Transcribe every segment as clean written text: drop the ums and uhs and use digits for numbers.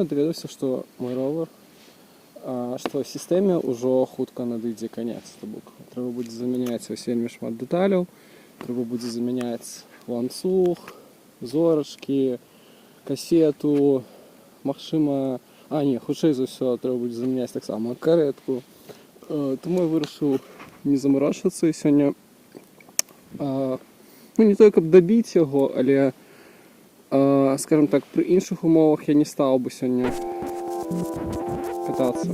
Сёння даведаўся, што мой ровар, што сістэме ўжо хутка надыдзе канец. То бок трэба будзе замяняць вельмі шмат дэталяў, трэба будзе замяняць ланцуг, зорачкі, касету, магчыма, хутчэй за ўсё трэба будзе замяняць таксама карэтку. Таму я вырашыў не замарачвацца і сёння не тое, каб дабіць яго, але скажем так, пры іншых умовах я не стаў бы сёння катацца.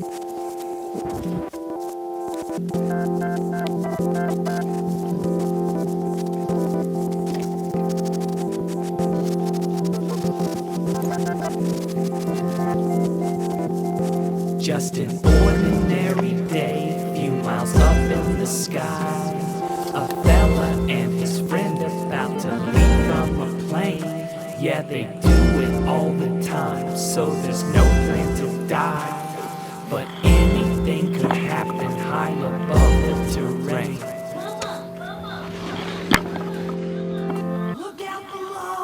Just an ordinary day, few miles up in the sky. A fella and his friend about to leave from a plane. Yeah, they do it all the time, so there's no plan to die. But anything could happen high above the terrain. Look out below!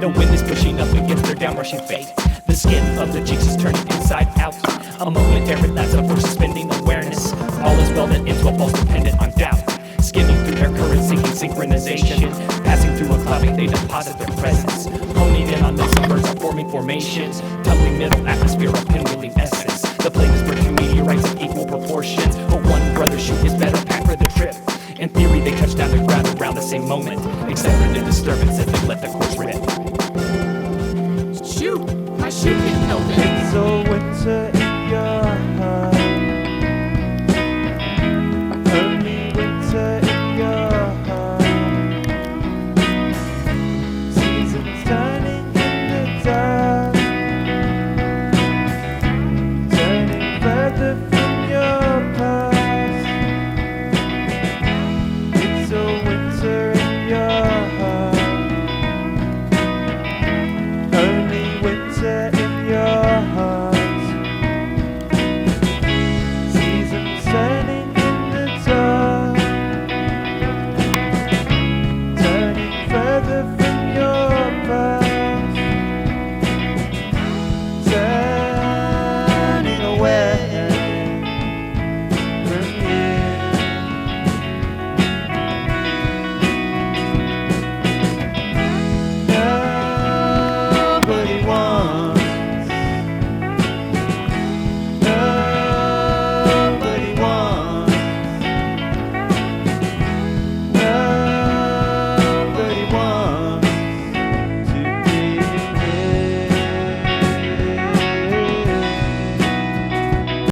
The wind is pushing up against their downrushing fate. The skin of the cheeks is turning inside out. A momentary lapse of we're suspending awareness. All is well that ends while falls dependent on doubt. Skimming through their current sinking synchronization. Passing through a cloud, they deposit their presence. Honing in on them, some birds are forming formations. Tumbling middle atmosphere of pinwheeling essence. The plane is for two meteorites of equal proportions. But one brother shoot his better pack for the trip. In theory, they touch down the ground around the same moment. Except for the disturbance at the